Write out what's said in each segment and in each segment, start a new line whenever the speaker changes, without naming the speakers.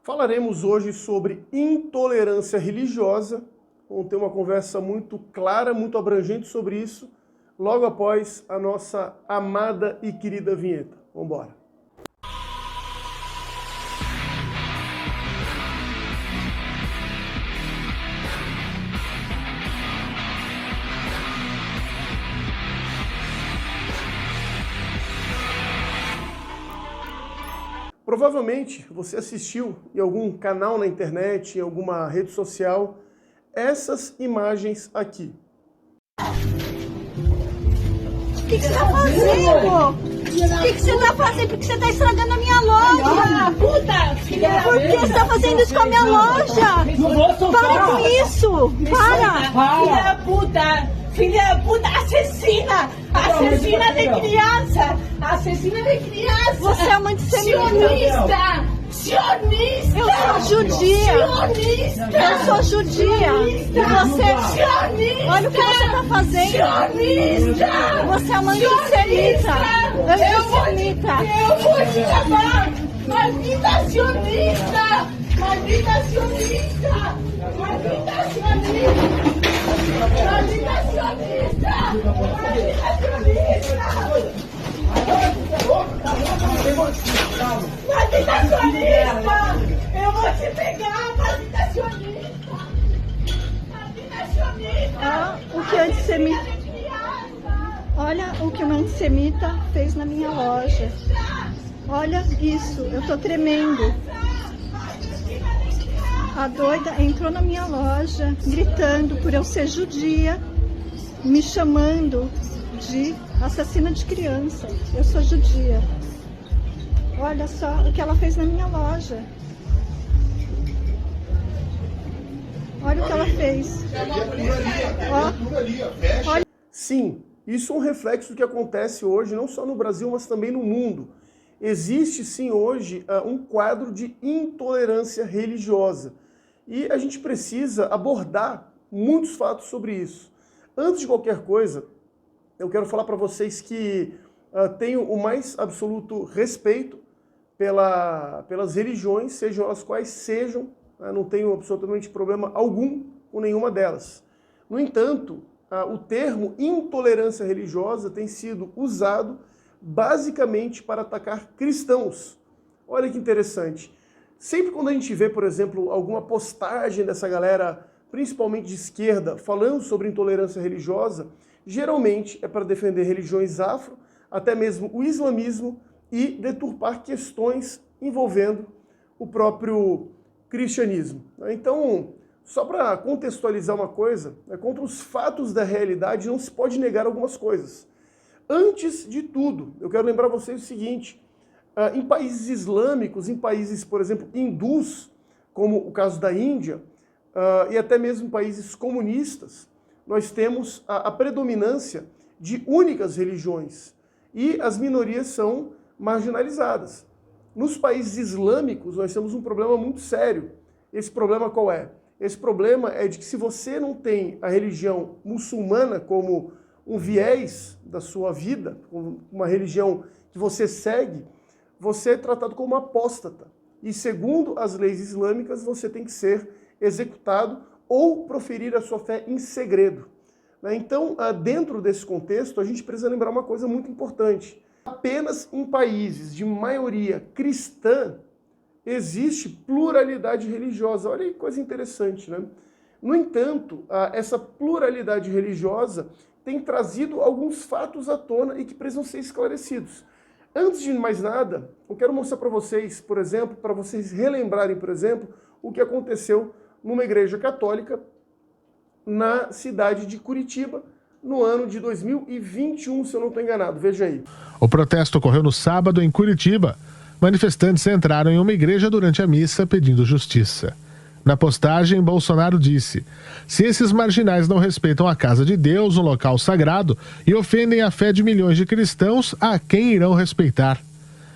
Falaremos hoje sobre intolerância religiosa. Vamos ter uma conversa muito clara, muito abrangente sobre isso, logo após a nossa amada e querida vinheta. Vamos embora. Provavelmente você assistiu em algum canal na internet, em alguma rede social, essas imagens aqui.
O que você está fazendo? O que você está fazendo? Porque você está estragando a minha loja.
Puta!
Por que você está fazendo isso com a minha loja? Para com isso! Para!
Filha da puta! Filha da puta! Assassina! Assassina de criança! Assassina de criança!
Você é uma antissemita!
Sionista! Sionista!
Eu sou judia!
Sionista!
Eu sou judia! E você...
Sionista!
Olha o que você está fazendo!
Sionista!
Você é uma antissemita! Antissemita!
Eu vou te chamar! Maldita sionista! Maldita sionista! Maldita sionista! Maldita sionista! Maldita sionista! Maldita sionista! Eu vou te pegar, maldita sionista! Maldita sionista!
Ah, o que antissemita... Olha o que uma antissemita fez na minha loja. Olha isso, eu tô tremendo. A doida entrou na minha loja, gritando por eu ser judia, me chamando de assassina de criança. Eu sou judia. Olha só o que ela fez na minha loja. Olha o que ela fez. Olha.
Sim, isso é um reflexo do que acontece hoje, não só no Brasil, mas também no mundo. Existe sim hoje um quadro de intolerância religiosa. E a gente precisa abordar muitos fatos sobre isso. Antes de qualquer coisa, eu quero falar para vocês que tenho o mais absoluto respeito pelas religiões, sejam elas quais sejam, não tenho absolutamente problema algum com nenhuma delas. No entanto, o termo intolerância religiosa tem sido usado basicamente para atacar cristãos. Olha que interessante. Sempre quando a gente vê, por exemplo, alguma postagem dessa galera, principalmente de esquerda, falando sobre intolerância religiosa, geralmente é para defender religiões afro, até mesmo o islamismo, e deturpar questões envolvendo o próprio cristianismo. Então, só para contextualizar uma coisa, contra os fatos da realidade não se pode negar algumas coisas. Antes de tudo, eu quero lembrar vocês o seguinte: em países islâmicos, em países, por exemplo, hindus, como o caso da Índia, e até mesmo em países comunistas, nós temos a predominância de únicas religiões e as minorias são marginalizadas. Nos países islâmicos, nós temos um problema muito sério. Esse problema qual é? Esse problema é de que se você não tem a religião muçulmana como um viés da sua vida, uma religião que você segue, você é tratado como apóstata. E segundo as leis islâmicas, você tem que ser executado ou proferir a sua fé em segredo. Então, dentro desse contexto, a gente precisa lembrar uma coisa muito importante. Apenas em países de maioria cristã existe pluralidade religiosa. Olha que coisa interessante, né? No entanto, essa pluralidade religiosa tem trazido alguns fatos à tona e que precisam ser esclarecidos. Antes de mais nada, eu quero mostrar para vocês, por exemplo, para vocês relembrarem, por exemplo, o que aconteceu numa igreja católica na cidade de Curitiba, no ano de 2021, se eu não estou enganado. Veja aí.
O protesto ocorreu no sábado em Curitiba. Manifestantes entraram em uma igreja durante a missa pedindo justiça. Na postagem, Bolsonaro disse: se esses marginais não respeitam a casa de Deus, um local sagrado, e ofendem a fé de milhões de cristãos, a quem irão respeitar?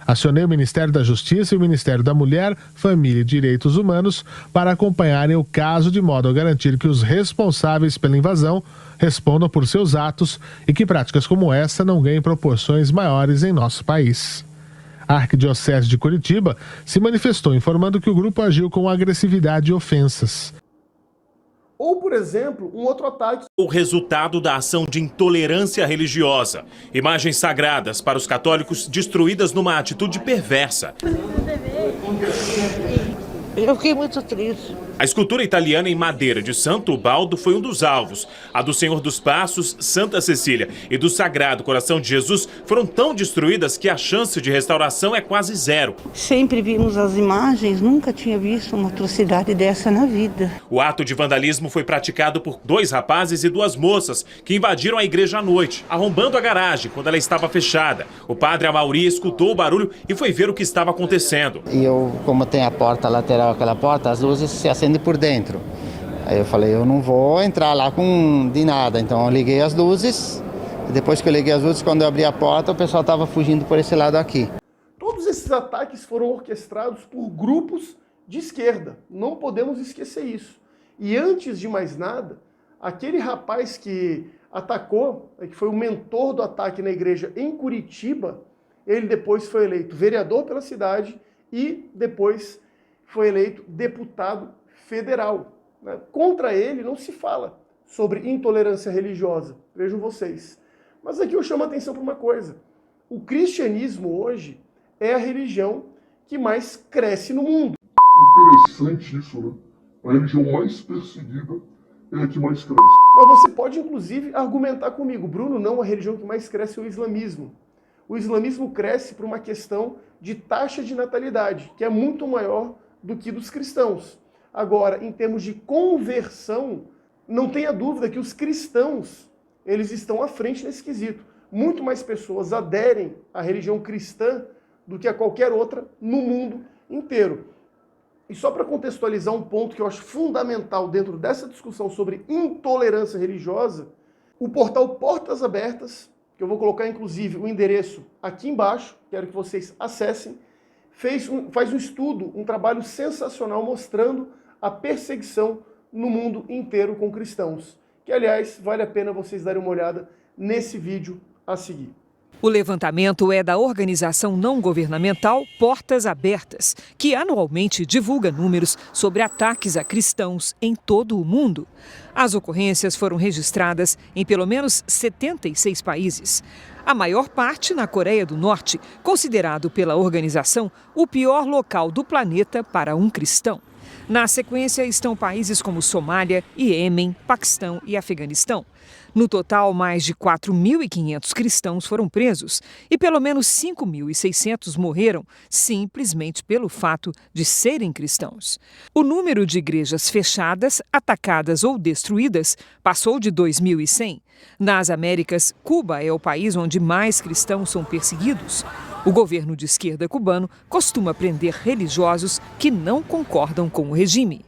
Acionei o Ministério da Justiça e o Ministério da Mulher, Família e Direitos Humanos para acompanharem o caso de modo a garantir que os responsáveis pela invasão respondam por seus atos e que práticas como essa não ganhem proporções maiores em nosso país. A Arquidiocese de Curitiba se manifestou informando que o grupo agiu com agressividade e ofensas.
Ou, por exemplo, um outro ataque.
O resultado da ação de intolerância religiosa. Imagens sagradas para os católicos destruídas numa atitude perversa.
Eu fiquei muito triste.
A escultura italiana em madeira de Santo Ubaldo foi um dos alvos. A do Senhor dos Passos, Santa Cecília e do Sagrado Coração de Jesus foram tão destruídas que a chance de restauração é quase zero.
Sempre vimos as imagens, nunca tinha visto uma atrocidade dessa na vida.
O ato de vandalismo foi praticado por 2 rapazes e 2 moças que invadiram a igreja à noite, arrombando a garagem quando ela estava fechada. O padre Amauri escutou o barulho e foi ver o que estava acontecendo.
E eu, como tem a porta lateral, aquela porta, as luzes se acendem por dentro. Aí eu falei, eu não vou entrar lá de nada. Então eu liguei as luzes. E depois que eu liguei as luzes, quando eu abri a porta, o pessoal estava fugindo por esse lado aqui.
Todos esses ataques foram orquestrados por grupos de esquerda. Não podemos esquecer isso. E antes de mais nada, aquele rapaz que atacou, que foi o mentor do ataque na igreja em Curitiba, ele depois foi eleito vereador pela cidade e depois foi eleito deputado federal. Contra ele não se fala sobre intolerância religiosa, vejam vocês. Mas aqui eu chamo a atenção para uma coisa. O cristianismo hoje é a religião que mais cresce no mundo.
Interessante isso, né? A religião mais perseguida é a que mais cresce.
Mas você pode, inclusive, argumentar comigo, Bruno, não, a religião que mais cresce é o islamismo. O islamismo cresce por uma questão de taxa de natalidade, que é muito maior do que dos cristãos. Agora, em termos de conversão, não tenha dúvida que os cristãos, eles estão à frente nesse quesito. Muito mais pessoas aderem à religião cristã do que a qualquer outra no mundo inteiro. E só para contextualizar um ponto que eu acho fundamental dentro dessa discussão sobre intolerância religiosa, o portal Portas Abertas, que eu vou colocar inclusive o endereço aqui embaixo, quero que vocês acessem, faz um estudo, um trabalho sensacional mostrando a perseguição no mundo inteiro com cristãos. Que, aliás, vale a pena vocês darem uma olhada nesse vídeo a seguir.
O levantamento é da organização não governamental Portas Abertas, que anualmente divulga números sobre ataques a cristãos em todo o mundo. As ocorrências foram registradas em pelo menos 76 países. A maior parte na Coreia do Norte, considerado pela organização o pior local do planeta para um cristão. Na sequência estão países como Somália, Iêmen, Paquistão e Afeganistão. No total, mais de 4.500 cristãos foram presos e pelo menos 5.600 morreram simplesmente pelo fato de serem cristãos. O número de igrejas fechadas, atacadas ou destruídas passou de 2.100. Nas Américas, Cuba é o país onde mais cristãos são perseguidos. O governo de esquerda cubano costuma prender religiosos que não concordam com o regime.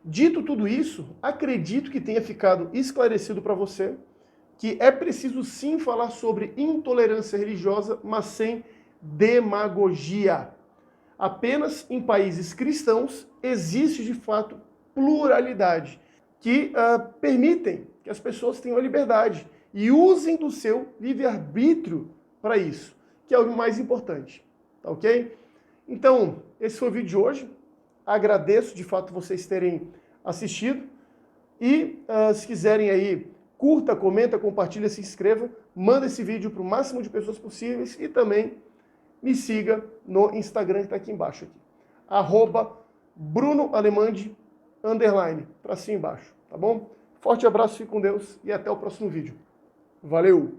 Dito tudo isso, acredito que tenha ficado esclarecido para você que é preciso sim falar sobre intolerância religiosa, mas sem demagogia. Apenas em países cristãos existe de fato pluralidade, que permitem que as pessoas tenham a liberdade e usem do seu livre-arbítrio para isso, que é o mais importante, tá ok? Então, esse foi o vídeo de hoje. Agradeço, de fato, vocês terem assistido. E se quiserem aí, curta, comenta, compartilha, se inscreva. Manda esse vídeo para o máximo de pessoas possíveis. E também me siga no Instagram que está aqui embaixo. @BrunoAlemande_, tracinho embaixo, tá bom? Forte abraço, fique com Deus e até o próximo vídeo. Valeu!